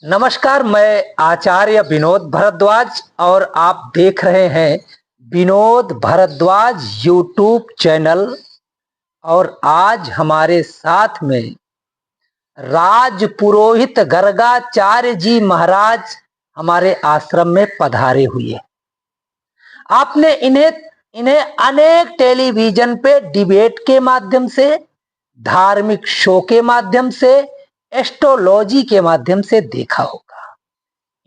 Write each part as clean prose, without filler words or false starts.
नमस्कार, मैं आचार्य विनोद भारद्वाज और आप देख रहे हैं विनोद भारद्वाज यूट्यूब चैनल। और आज हमारे साथ में राज पुरोहित गर्गाचार्य जी महाराज हमारे आश्रम में पधारे हुए। आपने इन्हें इन्हें अनेक टेलीविजन पे डिबेट के माध्यम से, धार्मिक शो के माध्यम से, एस्ट्रोलॉजी के माध्यम से देखा होगा।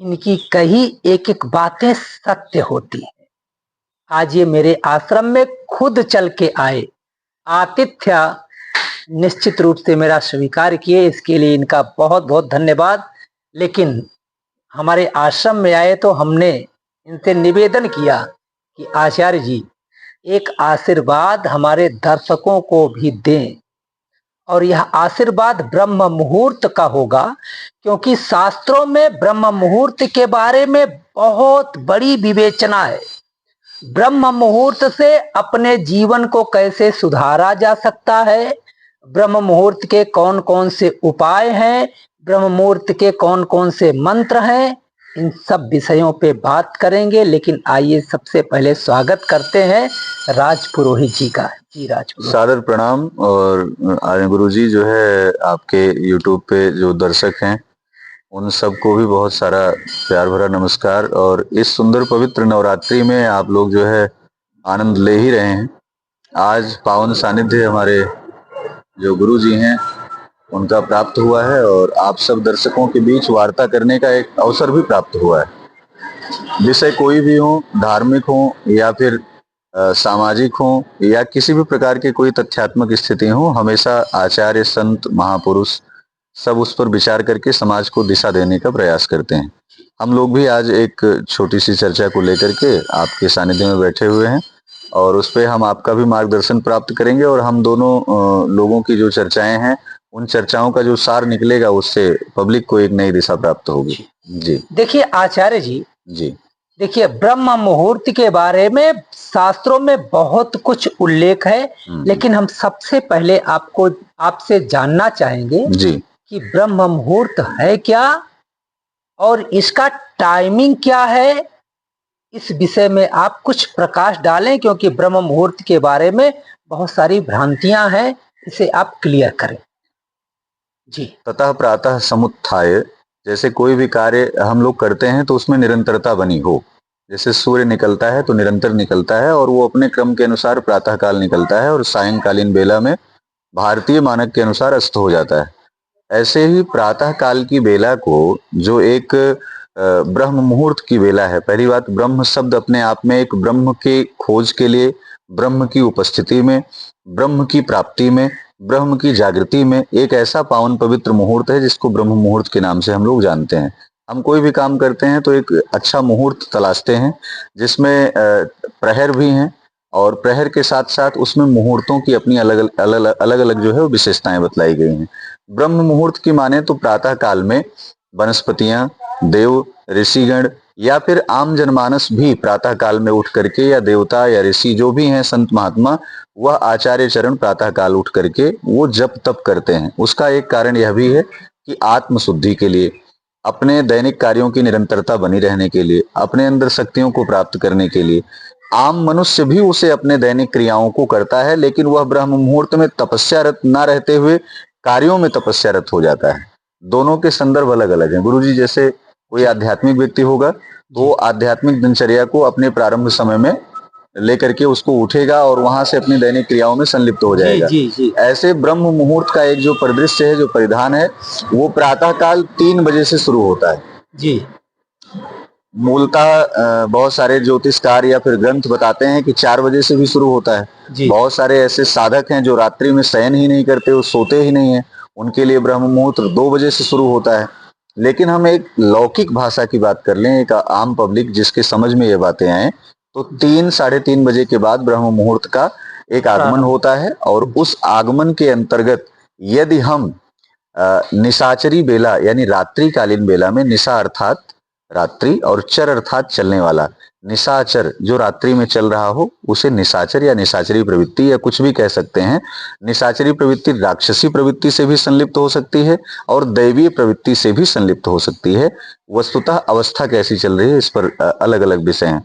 इनकी कही एक एक बातें सत्य होती हैं। आज ये मेरे आश्रम में खुद चल के आए, आतिथ्य निश्चित रूप से मेरा स्वीकार किए, इसके लिए इनका बहुत बहुत धन्यवाद। लेकिन हमारे आश्रम में आए तो हमने इनसे निवेदन किया कि आचार्य जी एक आशीर्वाद हमारे दर्शकों को भी दें, और यह आशीर्वाद ब्रह्म मुहूर्त का होगा, क्योंकि शास्त्रों में ब्रह्म मुहूर्त के बारे में बहुत बड़ी विवेचना है। ब्रह्म मुहूर्त से अपने जीवन को कैसे सुधारा जा सकता है, ब्रह्म मुहूर्त के कौन कौन से उपाय हैं, ब्रह्म मुहूर्त के कौन कौन से मंत्र हैं, इन सब विषयों पे बात करेंगे। लेकिन आइए सबसे पहले स्वागत करते हैं राज पुरोहित जी का। जी राज पुरोहित। सादर प्रणाम। और आर्य गुरु जी जो है आपके YouTube पे जो दर्शक हैं उन सबको भी बहुत सारा प्यार भरा नमस्कार। और इस सुंदर पवित्र नवरात्रि में आप लोग जो है आनंद ले ही रहे हैं। आज पावन सानिध्य हमारे जो गुरु जी हैं उनका प्राप्त हुआ है और आप सब दर्शकों के बीच वार्ता करने का एक अवसर भी प्राप्त हुआ है। विषय कोई भी हो, धार्मिक हो या फिर सामाजिक हो या किसी भी प्रकार के कोई तथ्यात्मक स्थिति हो, हमेशा आचार्य, संत, महापुरुष सब उस पर विचार करके समाज को दिशा देने का प्रयास करते हैं। हम लोग भी आज एक छोटी सी चर्चा को लेकर के आपके सानिध्य में बैठे हुए हैं और उस पे हम आपका भी मार्गदर्शन प्राप्त करेंगे और हम दोनों लोगों की जो चर्चाएं हैं उन चर्चाओं का जो सार निकलेगा उससे पब्लिक को एक नई दिशा प्राप्त होगी। जी देखिए आचार्य जी, जी देखिए ब्रह्म मुहूर्त के बारे में शास्त्रों में बहुत कुछ उल्लेख है, लेकिन हम सबसे पहले आपसे जानना चाहेंगे जी कि ब्रह्म मुहूर्त है क्या और इसका टाइमिंग क्या है। इस विषय में आप कुछ प्रकाश डालें, क्योंकि ब्रह्म मुहूर्त के बारे में बहुत सारी भ्रांतियां हैं, इसे आप क्लियर करें। जी। ततः प्रातः समुत्थाय, जैसे कोई भी कार्य हम लोग करते हैं तो उसमें निरंतरता बनी हो। जैसे सूर्य निकलता है तो निरंतर निकलता है और वो अपने क्रम के अनुसार प्रातः काल निकलता है और सायंकालीन बेला में भारतीय मानक के अनुसार अस्त हो जाता है। ऐसे ही प्रातः काल की बेला को जो एक ब्रह्म मुहूर्त की बेला है। पहली बात, ब्रह्म शब्द अपने आप में एक ब्रह्म के खोज के लिए, ब्रह्म की उपस्थिति में, ब्रह्म की प्राप्ति में, ब्रह्म की जागृति में एक ऐसा पावन पवित्र मुहूर्त है जिसको ब्रह्म मुहूर्त के नाम से हम लोग जानते हैं। हम कोई भी काम करते हैं तो एक अच्छा मुहूर्त तलाशते हैं जिसमें प्रहर भी हैं और प्रहर के साथ साथ उसमें मुहूर्तों की अपनी अलग अलग जो है वो विशेषताएं बतलाई गई हैं। ब्रह्म मुहूर्त की माने तो प्रातः काल में वनस्पतियां, देव, ऋषिगण या फिर आम जनमानस भी प्रातः काल में उठ करके, या देवता या ऋषि जो भी हैं संत महात्मा, वह आचार्य चरण प्रातः काल उठ करके वो जप तप करते हैं। उसका एक कारण यह भी है कि आत्म शुद्धि के लिए, अपने दैनिक कार्यों की निरंतरता बनी रहने के लिए, अपने अंदर शक्तियों को प्राप्त करने के लिए। आम मनुष्य भी उसे अपने दैनिक क्रियाओं को करता है, लेकिन वह ब्रह्म मुहूर्त में तपस्यारत न रहते हुए कार्यों में तपस्यारत हो जाता है। दोनों के संदर्भ अलग अलग हैं। गुरुजी, जैसे कोई आध्यात्मिक व्यक्ति होगा तो आध्यात्मिक दिनचर्या को अपने प्रारंभ समय में लेकर के उसको उठेगा और वहां से अपनी दैनिक क्रियाओं में संलिप्त हो जाएगा। जी जी। ऐसे ब्रह्म मुहूर्त का एक जो परिदृश्य है, जो परिधान है, वो प्रातः काल 3 बजे से शुरू होता है। जी। मूलतः बहुत सारे ज्योतिषकार या फिर ग्रंथ बताते हैं कि 4 बजे से भी शुरू होता है। बहुत सारे ऐसे साधक हैं जो रात्रि में शयन ही नहीं करते, वो सोते ही नहीं है, उनके लिए ब्रह्म मुहूर्त 2 बजे से शुरू होता है। लेकिन हम एक लौकिक भाषा की बात कर लें, एक आम पब्लिक जिसके समझ में ये बातें आए, तो 3 साढ़े 3 बजे के बाद ब्रह्म मुहूर्त का एक आगमन होता है। और उस आगमन के अंतर्गत यदि हम निशाचरी बेला यानी रात्रिकालीन बेला में, निशा अर्थात रात्रि, और चर अर्थात चलने वाला। निशाचर जो रात्रि में चल रहा हो उसे निशाचर या निशाचरी प्रवृत्ति या कुछ भी कह सकते हैं। निशाचरी प्रवृत्ति राक्षसी प्रवृत्ति से भी संलिप्त हो सकती है और दैवीय प्रवृत्ति से भी संलिप्त हो सकती है। वस्तुतः अवस्था कैसी चल रही है इस पर अलग अलग विषय हैं।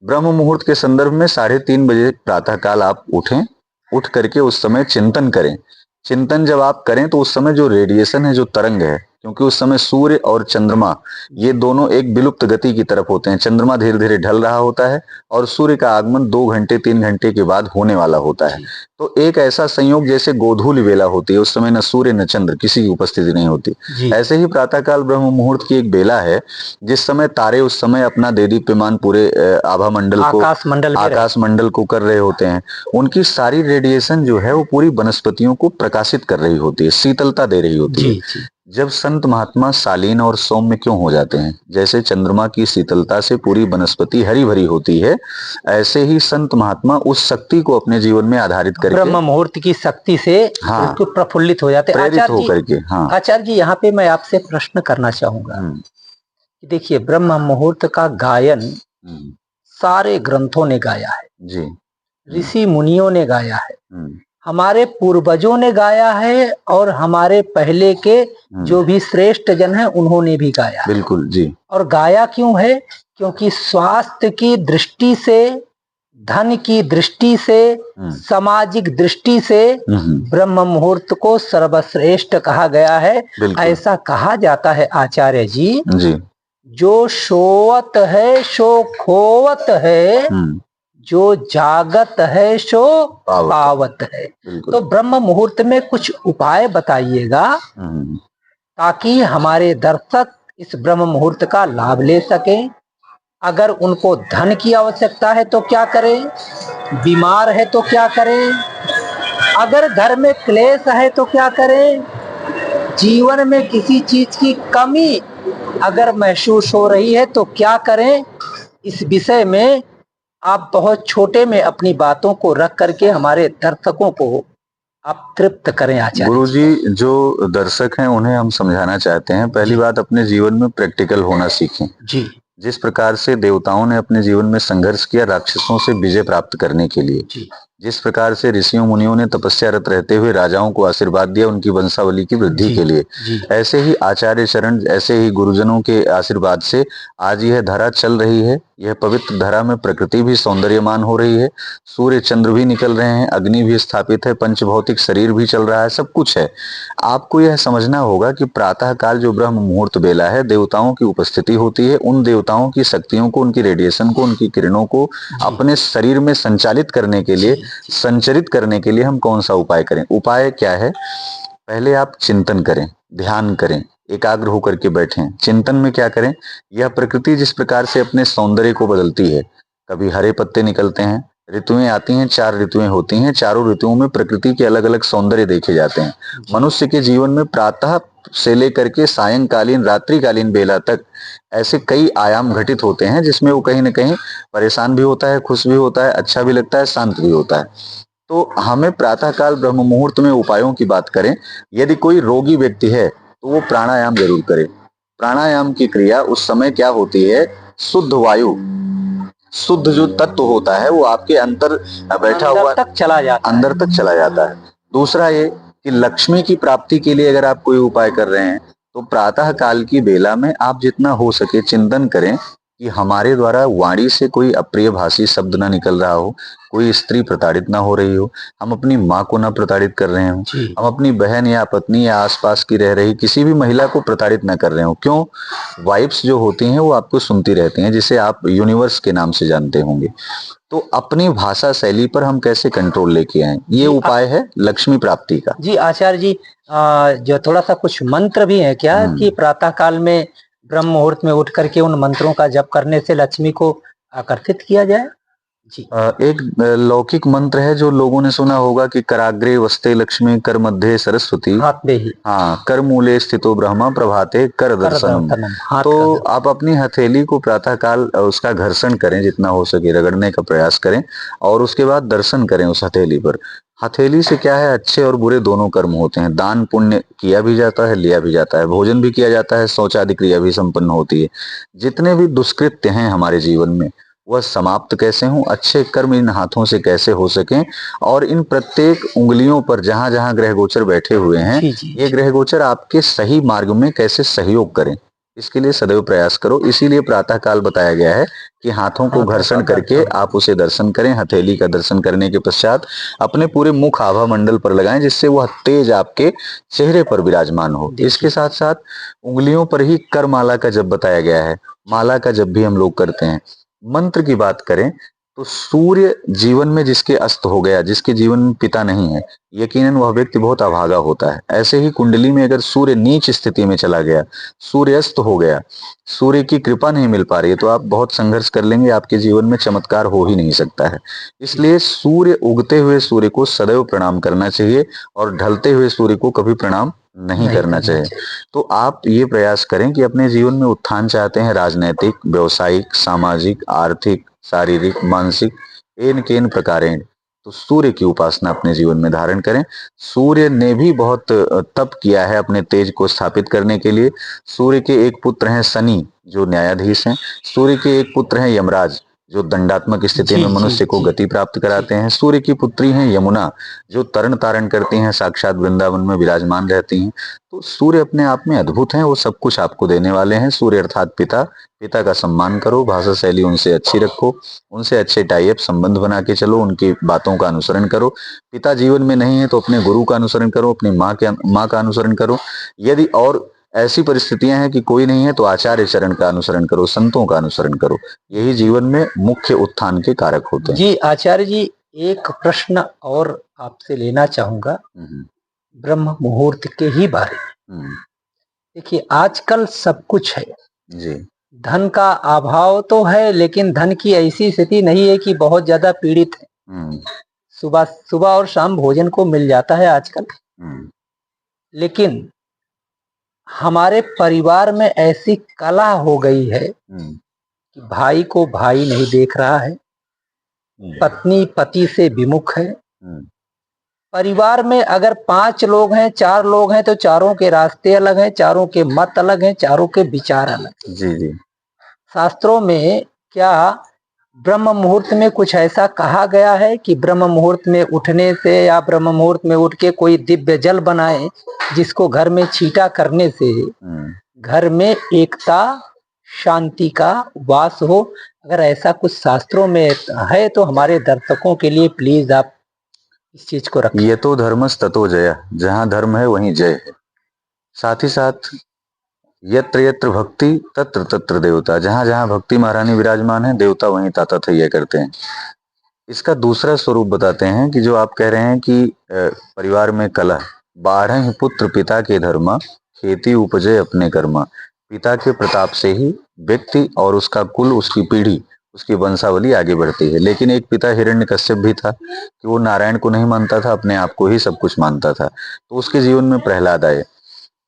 ब्रह्म मुहूर्त के संदर्भ में 3:30 बजे प्रातःकाल आप उठें, उठ करके उस समय चिंतन करें। चिंतन जब आप करें तो उस समय जो रेडिएशन है, जो तरंग है, क्योंकि उस समय सूर्य और चंद्रमा ये दोनों एक विलुप्त गति की तरफ होते हैं। चंद्रमा धीरे धीरे ढल रहा होता है और सूर्य का आगमन 2 घंटे 3 घंटे के बाद होने वाला होता है। तो एक ऐसा संयोग जैसे गोधूली वेला होती है, उस समय न सूर्य न चंद्र, किसी की उपस्थिति नहीं होती। ऐसे ही प्रातःकाल ब्रह्म मुहूर्त की एक बेला है जिस समय तारे उस समय अपना देदीप्यमान पूरे आभा मंडल को, आकाश मंडल को कर रहे होते हैं। उनकी सारी रेडिएशन जो है वो पूरी वनस्पतियों को प्रकाशित कर रही होती है, शीतलता दे रही होती है। जब संत महात्मा शालीन और सौम्य क्यों हो जाते हैं, जैसे चंद्रमा की शीतलता से पूरी वनस्पति हरी भरी होती है, ऐसे ही संत महात्मा उस शक्ति को अपने जीवन में आधारित करके ब्रह्म मुहूर्त की शक्ति से प्रफुल्लित हो जाते हैं, प्रेरित होकर के। हाँ आचार्य जी, यहाँ पे मैं आपसे प्रश्न करना चाहूंगा। देखिए, ब्रह्म मुहूर्त का गायन सारे ग्रंथों ने गाया है जी, ऋषि मुनियों ने गाया है, हमारे पूर्वजों ने गाया है और हमारे पहले के जो भी श्रेष्ठ जन हैं उन्होंने भी गाया। बिल्कुल जी। और गाया क्यों है? क्योंकि स्वास्थ्य की दृष्टि से, धन की दृष्टि से, सामाजिक दृष्टि से ब्रह्म मुहूर्त को सर्वश्रेष्ठ कहा गया है। ऐसा कहा जाता है आचार्य जी, जो सोवत है सो खोवत है, जो जागत है सो पावत है। तो ब्रह्म मुहूर्त में कुछ उपाय बताइएगा ताकि हमारे दर्शक इस ब्रह्म मुहूर्त का लाभ ले सकें। अगर उनको धन की आवश्यकता है तो क्या करें, बीमार है तो क्या करें, अगर घर में क्लेश है तो क्या करें, जीवन में किसी चीज की कमी अगर महसूस हो रही है तो क्या करें। इस विषय में आप बहुत छोटे में अपनी बातों को रख करके हमारे दर्शकों को आप तृप्त करें। आचार्य गुरुजी, जो दर्शक हैं उन्हें हम समझाना चाहते हैं, पहली बात अपने जीवन में प्रैक्टिकल होना सीखें जी। जिस प्रकार से देवताओं ने अपने जीवन में संघर्ष किया राक्षसों से विजय प्राप्त करने के लिए जी। जिस प्रकार से ऋषियों मुनियों ने तपस्यारत रहते हुए राजाओं को आशीर्वाद दिया उनकी वंशावली की वृद्धि के लिए, ऐसे ही आचार्य शरण, ऐसे ही गुरुजनों के आशीर्वाद से आज यह धरा चल रही है। यह पवित्र धरा में प्रकृति भी सौंदर्यमान हो रही है, सूर्य चंद्र भी निकल रहे हैं, अग्नि भी स्थापित है, पंचभौतिक शरीर भी चल रहा है, सब कुछ है। आपको यह समझना होगा कि प्रातः काल जो ब्रह्म मुहूर्त बेला है, देवताओं की उपस्थिति होती है। उन देवताओं की शक्तियों को, उनकी रेडिएशन को, उनकी किरणों को अपने शरीर में संचालित करने के लिए, संचरित करने के लिए हम कौन सा उपाय करें? उपाय क्या है? पहले आप चिंतन करें, ध्यान करें, एकाग्र होकर के बैठें। चिंतन में क्या करें? यह प्रकृति जिस प्रकार से अपने सौंदर्य को बदलती है, कभी हरे पत्ते निकलते हैं, ऋतुएं आती हैं, 4 ऋतुएं होती हैं, चारों ऋतुओं में प्रकृति के अलग अलग सौंदर्य देखे जाते हैं। मनुष्य के जीवन में प्रातः से लेकर के सायंकालीन, रात्रिकालीन बेला तक ऐसे कई आयाम घटित होते हैं जिसमें वो कहीं ना कहीं परेशान भी होता है, खुश भी होता है, अच्छा भी लगता है, शांत भी होता है। तो हमें प्रातःकाल ब्रह्म मुहूर्त में उपायों की बात करें, यदि कोई रोगी व्यक्ति है तो वो प्राणायाम जरूर करे। प्राणायाम की क्रिया उस समय क्या होती है, शुद्ध वायु, शुद्ध जो तत्व होता है वो आपके अंदर बैठा हुआ अंदर तक चला जाता है। दूसरा ये कि लक्ष्मी की प्राप्ति के लिए अगर आप कोई उपाय कर रहे हैं तो प्रातः काल की बेला में आप जितना हो सके चिंतन करें कि हमारे द्वारा वाणी से कोई अप्रिय भाषी शब्द ना निकल रहा हो, कोई स्त्री प्रताड़ित ना हो रही हो, हम अपनी माँ को ना प्रताड़ित कर रहे हो, हम अपनी बहन या पत्नी या आसपास की रह रही किसी भी महिला को प्रताड़ित ना कर रहे हो। क्यों? वाइब्स जो होती हैं वो आपको सुनती रहती हैं, जिसे आप यूनिवर्स के नाम से जानते होंगे। तो अपनी भाषा शैली पर हम कैसे कंट्रोल लेके आए, ये उपाय है लक्ष्मी प्राप्ति का। जी आचार्य जी, जो थोड़ा सा कुछ मंत्र भी है क्या कि प्रातः काल में ब्रह्म मुहूर्त में उठ करके उन मंत्रों का जप करने से लक्ष्मी को आकर्षित किया जाए? जी। एक लौकिक मंत्र है जो लोगों ने सुना होगा कि कराग्रे वस्ते लक्ष्मी, कर मध्य सरस्वती, हाथ में ही, हाँ, कर मूले स्थितो ब्रह्मा, प्रभाते कर दर्शनम। तो आप अपनी हथेली को प्रातः काल उसका घर्षण करें, जितना हो सके रगड़ने का प्रयास करें और उसके बाद दर्शन करें उस हथेली पर। हथेली से क्या है, अच्छे और बुरे दोनों कर्म होते हैं। दान पुण्य किया भी जाता है, लिया भी जाता है, भोजन भी किया जाता है, शौच आदि क्रिया भी संपन्न होती है। जितने भी दुष्कृत्य हैं हमारे जीवन में, वह समाप्त कैसे हों, अच्छे कर्म इन हाथों से कैसे हो सकें, और इन प्रत्येक उंगलियों पर जहां जहां ग्रह गोचर बैठे हुए हैं, जी जी ये जी। ग्रह गोचर आपके सही मार्ग में कैसे सहयोग करें, इसके लिए सदैव प्रयास करो। इसीलिए प्रातः काल बताया गया है कि हाथों को हाथों का घर्षण करके दर्शन। आप उसे दर्शन करें। हथेली का दर्शन करने के पश्चात अपने पूरे मुख आभा मंडल पर लगाएं, जिससे वह तेज आपके चेहरे पर विराजमान हो। देखिए इसके साथ साथ उंगलियों पर ही कर माला का जप बताया गया है। माला का जप भी हम लोग करते हैं। मंत्र की बात करें तो सूर्य जीवन में जिसके अस्त हो गया, जिसके जीवन में पिता नहीं है, यकीनन वह व्यक्ति बहुत अभागा होता है। ऐसे ही कुंडली में अगर सूर्य नीच स्थिति में चला गया, सूर्य अस्त हो गया, सूर्य की कृपा नहीं मिल पा रही है, तो आप बहुत संघर्ष कर लेंगे, आपके जीवन में चमत्कार हो ही नहीं सकता है। जी इसलिए सूर्य उगते हुए सूर्य को सदैव प्रणाम करना चाहिए और ढलते हुए सूर्य को कभी प्रणाम नहीं नहीं करना करना चाहिए। चाहिए। तो आप ये प्रयास करें कि अपने जीवन में उत्थान चाहते हैं, राजनैतिक, व्यवसायिक, सामाजिक, आर्थिक, शारीरिक, मानसिक, एन केन प्रकारेण, तो सूर्य की उपासना अपने जीवन में धारण करें। सूर्य ने भी बहुत तप किया है अपने तेज को स्थापित करने के लिए। सूर्य के एक पुत्र हैं शनि, जो न्यायाधीश हैं। सूर्य के एक पुत्र हैं यमराज, जो दंडात्मक स्थिति जी में जी मनुष्य को जी गति प्राप्त जी। कराते हैं। सूर्य की पुत्री हैं यमुना, जो तरण तारण करती हैं, साक्षात वृंदावन में विराजमान रहती हैं। तो सूर्य अपने आप में अद्भुत हैं, वो सब कुछ आपको देने वाले हैं। सूर्य अर्थात पिता, पिता का सम्मान करो, भाषा शैली उनसे अच्छी रखो, उनसे अच्छे टाई अप संबंध बना के चलो, उनकी बातों का अनुसरण करो। पिता जीवन में नहीं है तो अपने गुरु का अनुसरण करो, अपनी माँ का अनुसरण करो। यदि और ऐसी परिस्थितियां हैं कि कोई नहीं है तो आचार्य चरण का अनुसरण करो, संतों का अनुसरण करो। यही जी जीवन में मुख्य उत्थान के कारक होते हैं। जी आचार्य जी, एक प्रश्न और आपसे लेना चाहूंगा हम्म, ब्रह्म मुहूर्त के ही बारे में। हम्म, देखिए आजकल सब कुछ है, जी, धन का अभाव तो है, लेकिन धन की ऐसी स्थिति नहीं है कि बहुत ज्यादा पीड़ित है। हम्म, सुबह सुबह और शाम भोजन को मिल जाता है आजकल। हम्म, लेकिन हमारे परिवार में ऐसी कला हो गई है हम्म, कि भाई को भाई नहीं देख रहा है, हम्म, पत्नी पति से विमुख है। हम्म, परिवार में अगर 5 लोग हैं, 4 लोग हैं, तो चारों के रास्ते अलग हैं, चारों के मत अलग हैं, चारों के विचार अलग हैं। जी, जी, शास्त्रों में क्या ब्रह्म मुहूर्त में कुछ ऐसा कहा गया है कि ब्रह्म मुहूर्त में उठने से या ब्रह्म मुहूर्त में उठ के कोई दिव्य जल बनाए, जिसको घर में छींटा करने से हम्म। घर में एकता शांति का वास हो? अगर ऐसा कुछ शास्त्रों में है तो हमारे दर्शकों के लिए प्लीज आप इस चीज को रखें। ये तो धर्मस ततो जया, जहां धर्म है वहीं जय है। साथ ही साथ यत्र यत्र भक्ति तत्र तत्र देवता, जहां जहां भक्ति महारानी विराजमान है, देवता वहीं ताता थैया करते हैं। इसका दूसरा स्वरूप बताते हैं कि जो आप कह रहे हैं कि परिवार में कलह, बारह पुत्र पिता के धर्मा, खेती उपजे अपने कर्मा। पिता के प्रताप से ही व्यक्ति और उसका कुल, उसकी पीढ़ी, उसकी वंशावली आगे बढ़ती है। लेकिन एक पिता हिरण्यकश्यप भी था कि वो नारायण को नहीं मानता था, अपने आप को ही सब कुछ मानता था। तो उसके जीवन में प्रहलाद आए।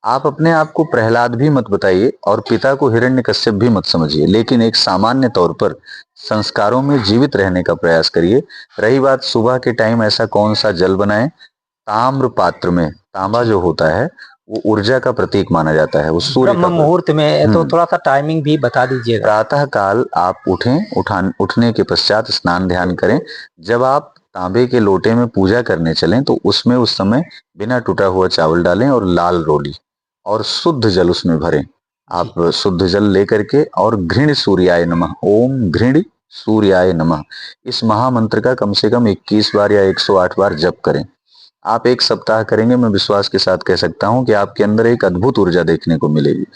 आप अपने आप को प्रहलाद भी मत बताइए और पिता को हिरण्यकश्यप भी मत समझिए, लेकिन एक सामान्य तौर पर संस्कारों में जीवित रहने का प्रयास करिए। रही बात सुबह के टाइम ऐसा कौन सा जल बनाएं, ताम्र पात्र में, तांबा जो होता है वो ऊर्जा का प्रतीक माना जाता है, वो सूर्य ब्रह्म का मुहूर्त में तो हम्म। थोड़ा सा टाइमिंग भी बता दीजिएगा। प्रातः काल आप उठने के पश्चात स्नान ध्यान करें। जब आप तांबे के लोटे में पूजा करने चलें तो उसमें उस समय बिना टूटा हुआ चावल डालें और लाल रोली और शुद्ध जल उसमें भरें। जी आप शुद्ध जल लेकर के और घृण सूर्याय नमः, ओम घृण सूर्याय नमः, इस महामंत्र का कम से कम 21 बार या 108 बार जप करें। आप 1 सप्ताह करेंगे, मैं विश्वास के साथ कह सकता हूं कि आपके अंदर एक अद्भुत ऊर्जा देखने को मिलेगी।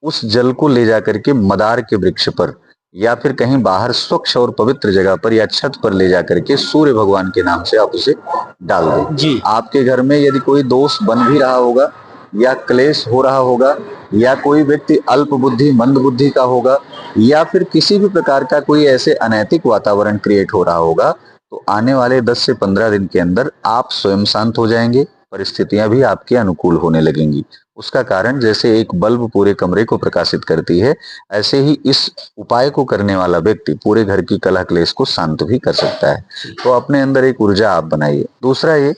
उस जल को ले जाकर के मदार के वृक्ष पर या फिर कहीं बाहर स्वच्छ और पवित्र जगह पर या छत पर ले जाकर के सूर्य भगवान के नाम से आप उसे डाल दें। जी आपके घर में यदि कोई दोष बन भी रहा होगा या क्लेश हो रहा होगा या कोई व्यक्ति अल्प बुद्धि मंद बुद्धि का होगा या फिर किसी भी प्रकार का कोई ऐसे अनैतिक वातावरण क्रिएट हो रहा होगा, तो आने वाले 10 से 15 दिन के अंदर आप स्वयं शांत हो जाएंगे, परिस्थितियां भी आपके अनुकूल होने लगेंगी। उसका कारण जैसे एक बल्ब पूरे कमरे को प्रकाशित करती है, ऐसे ही इस उपाय को करने वाला व्यक्ति पूरे घर की कलह क्लेश को शांत भी कर सकता है। तो अपने अंदर एक ऊर्जा आप बनाइए। दूसरा ये,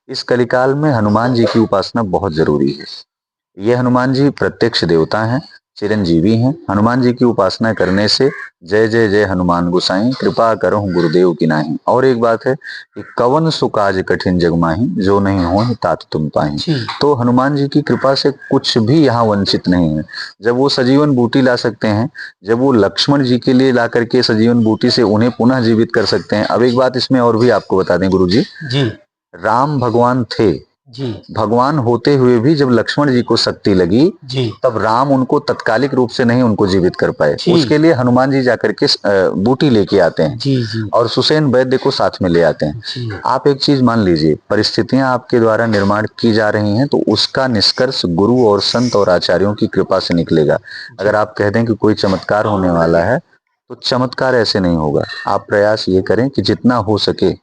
इस कलिकाल में हनुमान जी की उपासना बहुत जरूरी है। ये हनुमान जी प्रत्यक्ष देवता हैं, चिरंजीवी हैं। हनुमान जी की उपासना करने से जय जय जय हनुमान गोसाई, कृपा करहु गुरुदेव की नाही। और एक बात है कि कवन सु काज कठिन जग माही, जो नहीं हो तात तुम पाही। तो हनुमान जी की कृपा से कुछ भी यहाँ वंचित नहीं है। जब वो सजीवन बूटी ला सकते हैं, जब वो लक्ष्मण जी के लिए ला करके सजीवन बूटी से उन्हें पुनः जीवित कर सकते हैं। अब एक बात इसमें और भी आपको बता दें गुरु जी, राम भगवान थे जी, भगवान होते हुए भी जब लक्ष्मण जी को शक्ति लगी जी, तब राम उनको तत्कालिक रूप से नहीं उनको जीवित कर पाए। उसके लिए हनुमान जी जाकर के बूटी लेके आते हैं जी, जी, और सुसेन वैद्य को साथ में ले आते हैं जी। आप एक चीज मान लीजिए, परिस्थितियां आपके द्वारा निर्माण की जा रही हैं तो उसका निष्कर्ष गुरु और संत और आचार्यों की कृपा से निकलेगा। अगर आप कह दें कि कोई चमत्कार होने वाला है तो चमत्कार ऐसे नहीं होगा। आप प्रयास ये करें कि जितना हो सके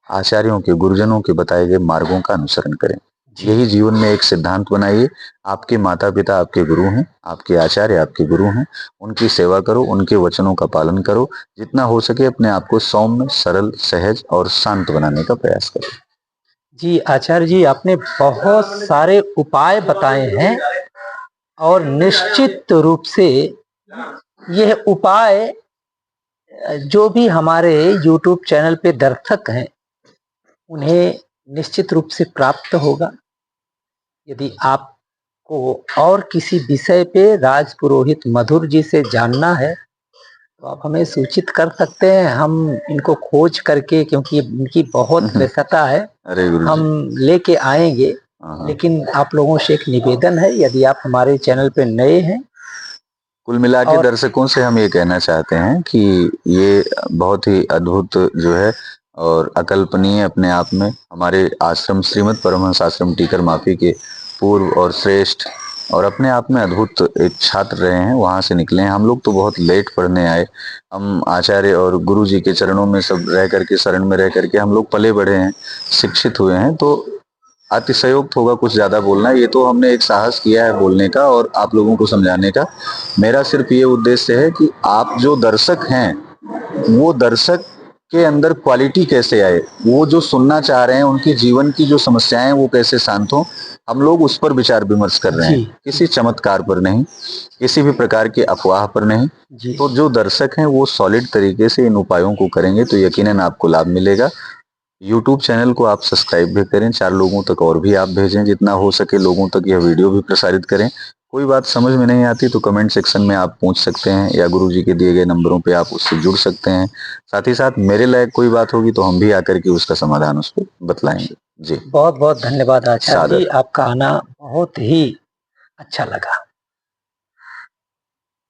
आचार्यों के, गुरुजनों के बताए गए मार्गों का अनुसरण करें। यही जीवन में एक सिद्धांत बनाइए। आपके माता पिता आपके गुरु हैं, आपके आचार्य आपके गुरु हैं, उनकी सेवा करो, उनके वचनों का पालन करो। जितना हो सके अपने आप को सौम्य, सरल, सहज और शांत बनाने का प्रयास करो। जी आचार्य जी, आपने बहुत सारे उपाय बताए हैं और निश्चित रूप से यह उपाय जो भी हमारे YouTube चैनल पे दर्शक हैं उन्हें निश्चित रूप से प्राप्त होगा। यदि आपको और किसी विषय पे राज पुरोहित मधुर जी से जानना है तो आप हमें सूचित कर सकते हैं। हम इनको खोज करके, क्योंकि इनकी बहुत व्यस्तता है, हम लेके आएंगे। लेकिन आप लोगों से एक निवेदन है, यदि आप हमारे चैनल पे नए हैं, कुल मिला के दर्शकों से हम ये कहना चाहते हैं कि ये बहुत ही अद्भुत जो है और अकल्पनीय अपने आप में, हमारे आश्रम श्रीमद परमहंस आश्रम टीकर माफी के पूर्व और श्रेष्ठ और अपने आप में अद्भुत एक छात्र रहे हैं, वहां से निकले हैं। हम लोग तो बहुत लेट पढ़ने आए। हम आचार्य और गुरु जी के चरणों में सब रह करके, शरण में रह करके हम लोग पले बढ़े हैं, शिक्षित हुए हैं। तो अतिशयोक्त होगा कुछ ज्यादा बोलना। ये तो हमने एक साहस किया है बोलने का और आप लोगों को समझाने का। मेरा सिर्फ ये उद्देश्य है कि आप जो दर्शक हैं वो दर्शक के अंदर क्वालिटी कैसे आए, वो जो सुनना चाह रहे हैं उनकी जीवन की जो समस्याएं वो कैसे शांत हो, हम लोग उस पर विचार विमर्श कर रहे हैं। किसी चमत्कार पर नहीं, किसी भी प्रकार की अफवाह पर नहीं। तो जो दर्शक हैं वो सॉलिड तरीके से इन उपायों को करेंगे तो यकीनन आपको लाभ मिलेगा। YouTube चैनल को आप सब्सक्राइब भी करें, 4 लोगों तक और भी आप भेजें, जितना हो सके लोगों तक यह वीडियो भी प्रसारित करें। कोई बात समझ में नहीं आती तो कमेंट सेक्शन में आप पूछ सकते हैं या गुरुजी के दिए गए नंबरों पे आप उससे जुड़ सकते हैं। साथ ही साथ मेरे लायक कोई बात होगी तो हम भी आकर के उसका समाधान उस पर बतलाएंगे। जी, बहुत बहुत धन्यवाद आचार्य जी, आपका आना बहुत ही अच्छा लगा।